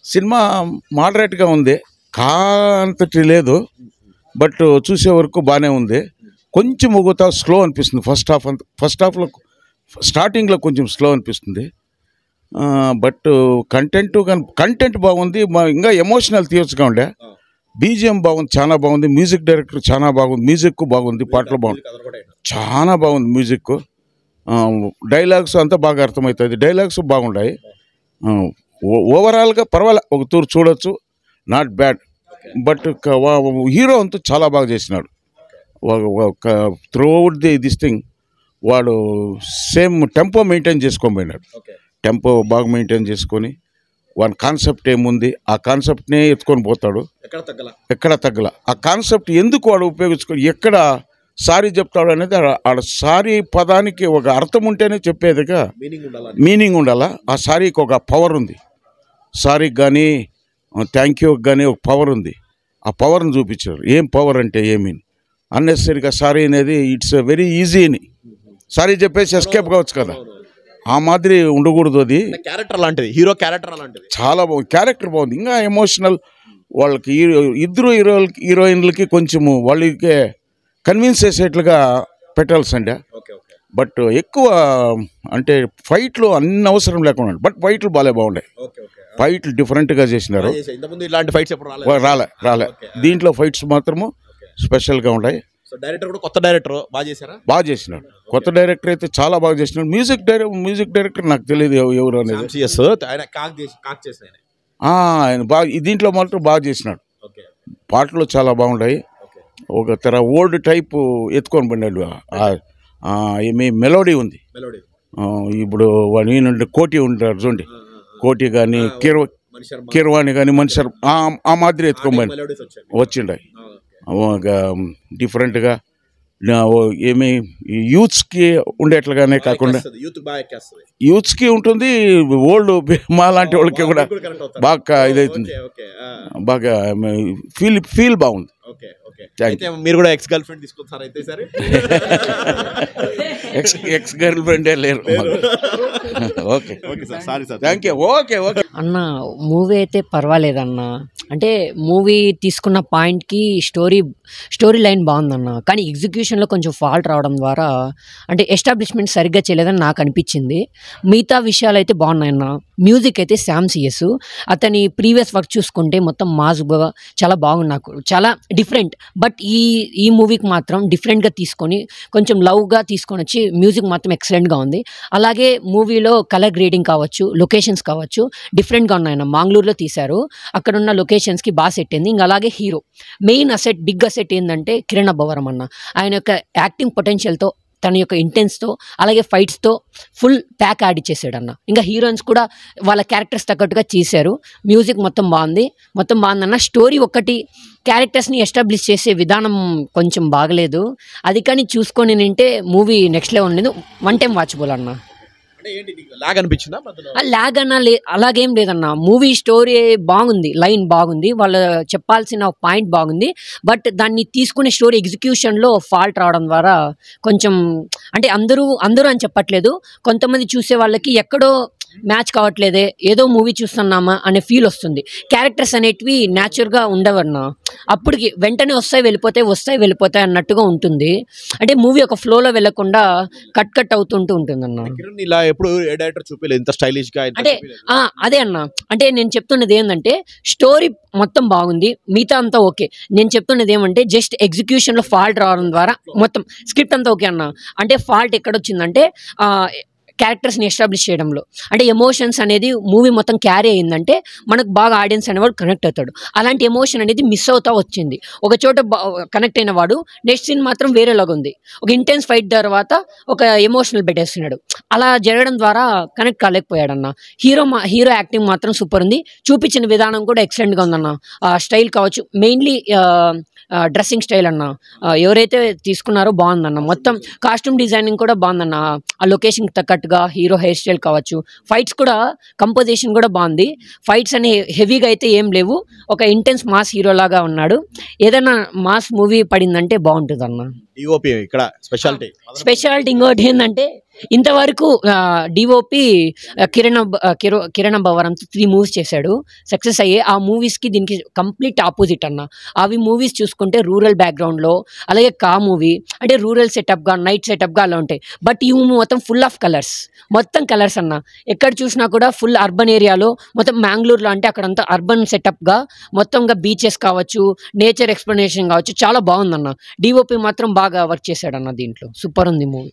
Cinema మోడరేట్గా ఉంది, కాంతటి లేదు, but చూసే వరకు బాగానే ఉంది. కొంచెం ఒగత స్లో అనిపిస్తుంది ఫస్ట్ హాఫ్లో స్టార్టింగ్లో కొంచెం స్లో అనిపిస్తుంది. బట్ కంటెంట్ బాగుంది, ఇంకా ఎమోషనల్ తీయొచ్చుగా ఉండే. బీజిఎం బాగుంది, చాలా బాగుంది. మ్యూజిక్ డైరెక్టర్ చాలా బాగుంది, మ్యూజిక్ బాగుంది, పాటలు బాగుంది, చాలా బాగుంది మ్యూజిక్. డైలాగ్స్ అంతా బాగా అర్థమవుతుంది, డైలాగ్స్ బాగున్నాయి. ఓవరాల్గా పర్వాలే, ఒక తూరు చూడొచ్చు, నాట్ బ్యాడ్. బట్ హీరో అంతా చాలా బాగా చేసినాడు. త్రూ అవుట్ దిస్ థింగ్ వాడు సేమ్ టెంపో మెయింటైన్ చేసుకోబోయినాడు. టెంపో బాగా మెయింటైన్ చేసుకొని వాని కాన్సెప్ట్ ఏముంది ఆ కాన్సెప్ట్నే ఎత్తుకొని పోతాడు, ఎక్కడ తగ్గల. ఆ కాన్సెప్ట్ ఎందుకు వాడు ఉపయోగించుకొని ఎక్కడ సారీ చెప్తాడు అనేది ఆడ సారీ పదానికి ఒక అర్థం ఉంటేనే చెప్పేదిగా మీనింగ్ ఉండాలా. ఆ సారీకి ఒక పవర్ ఉంది, సారీకి కానీ థ్యాంక్ యూకి కానీ ఒక పవర్ ఉంది. ఆ పవర్ని చూపించారు. ఏం పవర్ అంటే ఏమీ అన్నెసరీగా సారీ అనేది ఇట్స్ వెరీ ఈజీ అని సారీ చెప్పేసి ఎస్కేప్ కావచ్చు కదా, ఆ మాదిరి ఉండకూడదు. అది క్యారెక్టర్ లాంటిది, హీరో క్యారెక్టర్ అలాంటిది, చాలా బాగుంది. క్యారెక్టర్ బాగుంది, ఇంకా ఎమోషనల్. వాళ్ళకి ఇద్దరు హీరోయిన్లకి కొంచెము వాళ్ళకి కన్విన్స్ చేసేట్లుగా పెట్టాల్సిండే. బట్ ఎక్కువ అంటే ఫైట్లు అన్ని అవసరం లేకుండా, బట్ ఫైట్లు బాగున్నాయి. ఫైట్లు డిఫరెంట్గా చేసినారు, ఇలాంటి ఫైట్స్ రాలే. దీంట్లో ఫైట్స్ మాత్రము స్పెషల్గా ఉన్నాయి. డైరెక్టర్ కూడా కొత్త డైరెక్టర్ బాగా చేసినాడు. కొత్త డైరెక్టర్ అయితే చాలా బాగా చేసినాడు. మ్యూజిక్ డైరెక్టర్ నాకు తెలియదు ఎవరు అనేది. ఆయన బాగా దీంట్లో మాత్రం బాగా చేసినాడు. పాటలు చాలా బాగున్నాయి. ఒక తెర ఓల్డ్ టైప్ ఎత్తుకొని పడినాడు. ఏమి మెలోడీ ఉంది. ఇప్పుడు ఈయన కోటి ఉంటారు చూడండి, కోటి కానీ కిర్వాణి కానీ మనిషి ఆ మాదిరి ఎత్తుకొని వచ్చిండాయి. డిఫరెంట్గా ఏమి యూత్స్కి ఉండేట్లుగానే కాకుండా యూత్స్కి ఉంటుంది, ఓల్డ్ మా లాంటి వాళ్ళకి కూడా బాగా ఇదవుతుంది, బాగా ఫీల్ బాగుంది. మీరు కూడా ఎక్స్ గర్ల్ ఫ్రెండ్ తీసుకుంటారు అయితే సరే. ఎక్స్ గర్ల్ ఫ్రెండే లేరు. Okay thank you. ఓకే అన్న, మూవీ అయితే పర్వాలేదన్న. అంటే మూవీ తీసుకున్న పాయింట్కి స్టోరీ లైన్ బాగుందన్న, కానీ ఎగ్జిక్యూషన్లో కొంచెం ఫాల్ట్ రావడం ద్వారా అంటే ఎస్టాబ్లిష్మెంట్ సరిగ్గా చేయలేదని నాకు అనిపించింది. మిగతా విషయాలు అయితే బాగున్నాయన్న. మ్యూజిక్ అయితే శామ్ సిఎస్, అతని ప్రీవియస్ వర్క్ చూసుకుంటే మొత్తం మాస్గా చాలా బాగుంది, నాకు చాలా డిఫరెంట్. బట్ ఈ మూవీకి మాత్రం డిఫరెంట్గా తీసుకొని కొంచెం లవ్గా తీసుకొని వచ్చి మ్యూజిక్ మాత్రం ఎక్సలెంట్గా ఉంది. అలాగే మూవీలో కలర్ గ్రేడింగ్ కావచ్చు, లొకేషన్స్ కావచ్చు డిఫరెంట్గా ఉన్నాయన్న. మంగళూరులో తీశారు, అక్కడ ఉన్న లొకేషన్స్కి బాగా సెట్ అయింది. ఇంకా అలాగే హీరో మెయిన్ బిగ్ అసెట్ ఏంటంటే కిరణ్ అబ్బవరం అన్న. ఆయన యొక్క యాక్టింగ్ పొటెన్షియల్తో, తన యొక్క ఇంటెన్స్తో, అలాగే ఫైట్స్తో ఫుల్ ప్యాక్ యాడ్ ఇచ్చేసాడన్న. ఇంకా హీరోయిన్స్ కూడా వాళ్ళ క్యారెక్టర్స్ తగ్గట్టుగా చేశారు. మ్యూజిక్ మొత్తం బాగుందన్న. స్టోరీ ఒక్కటి క్యారెక్టర్స్ని ఎస్టాబ్లిష్ చేసే విధానం కొంచెం బాగలేదు. అది కానీ చూసుకొని నింటే మూవీ నెక్స్ట్ లెవెల్ ఉండేది. వన్ టైం వాచబుల్ అన్న. లాగ్ అన్న అలాగేం లేదన్న. మూవీ స్టోరీ బాగుంది, లైన్ బాగుంది, వాళ్ళు చెప్పాల్సిన పాయింట్ బాగుంది. బట్ దాన్ని తీసుకునే స్టోరీ ఎగ్జిక్యూషన్లో ఫాల్ట్ రావడం ద్వారా కొంచెం అంటే అందరూ అని చెప్పట్లేదు, కొంతమంది చూసే వాళ్ళకి ఎక్కడో మ్యాచ్ కావట్లేదే, ఏదో మూవీ చూస్తున్నామా అనే ఫీల్ వస్తుంది. క్యారెక్టర్స్ అనేటివి న్యాచురల్గా ఉండవన్నా, అప్పటికి వెంటనే వస్తాయి వెళ్ళిపోతాయి అన్నట్టుగా ఉంటుంది. అంటే మూవీ ఒక ఫ్లోలో వెళ్లకుండా కట్ అవుతుంటూ ఉంటుంది అన్న. ఇలా ఎప్పుడు ఏ డైరెక్టర్ చూపలేదు ఇంత స్టైలిష్ గా. అంటే అదే అన్న, అంటే నేను చెప్తున్నది ఏంటంటే స్టోరీ మొత్తం బాగుంది, మిగతా అంతా ఓకే. నేను చెప్తున్నది ఏమంటే జస్ట్ ఎగ్జిక్యూషన్లో ఫాల్ట్ రావడం ద్వారా మొత్తం స్క్రిప్ట్ అంతా ఓకే అన్న. అంటే ఫాల్ట్ ఎక్కడొచ్చిందంటే క్యారెక్టర్స్ని ఎస్టాబ్లిష్ చేయడంలో. అంటే ఎమోషన్స్ అనేది మూవీ మొత్తం క్యారీ అయిందంటే మనకు బాగా ఆడియన్స్ అనేవాడు కనెక్ట్ అవుతాడు. అలాంటి ఎమోషన్ అనేది మిస్ అవుతా వచ్చింది. ఒక చోట కనెక్ట్ అయిన వాడు నెక్స్ట్ సీన్ మాత్రం వేరేలాగా ఉంది. ఒక ఇంటెన్స్ ఫైట్ తర్వాత ఒక ఎమోషనల్ పెట్టేస్తున్నాడు. అలా జరగడం ద్వారా కనెక్ట్ కాలేకపోయాడన్న. హీరో యాక్టింగ్ మాత్రం సూపర్ ఉంది, చూపించిన విధానం కూడా ఎక్సలెంట్గా ఉందన్న. స్టైల్ కావచ్చు, మెయిన్లీ డ్రెస్సింగ్ స్టైల్ అన్న, ఎవరైతే తీసుకున్నారో బాగుందన్న. మొత్తం కాస్ట్యూమ్ డిజైనింగ్ కూడా బాగుందన్న. ఆ లొకేషన్కి తగ్గట్టుగా హీరో హెయిర్ స్టైల్ కావచ్చు, ఫైట్స్ కూడా కంపోజిషన్ కూడా బాగుంది. ఫైట్స్ అనే హెవీగా అయితే ఏం లేవు, ఒక ఇంటెన్స్ మాస్ హీరో లాగా ఉన్నాడు. ఏదైనా మాస్ మూవీ పడిందంటే బాగుంటుంది అన్న. ఇక్కడ స్పెషాలిటీ ఇంకోటి ఏంటంటే ఇంతవరకు డిఓపి కిరణ్ అబ్బవరంతో 3 మూవీస్ చేశాడు, సక్సెస్ అయ్యే. ఆ మూవీస్కి దీనికి కంప్లీట్ ఆపోజిట్ అన్న. అవి మూవీస్ చూసుకుంటే రూరల్ బ్యాక్గ్రౌండ్లో, అలాగే కా మూవీ అంటే రూరల్ సెటప్గా, నైట్ సెటప్గా అలా ఉంటాయి. బట్ ఈ మూవీ మొత్తం ఫుల్ ఆఫ్ కలర్స్, మొత్తం కలర్స్ అన్న. ఎక్కడ చూసినా కూడా ఫుల్ అర్బన్ ఏరియాలో, మొత్తం మ్యాంగ్లూర్లో అంటే అక్కడంతా అర్బన్ సెటప్గా మొత్తంగా బీచెస్ కావచ్చు, నేచర్ ఎక్స్ప్లెనేషన్ కావచ్చు, చాలా బాగుందన్న. డిఓపి మాత్రం బాగా వర్క్ చేశాడన్న, దీంట్లో సూపర్ ఉంది మూవీ.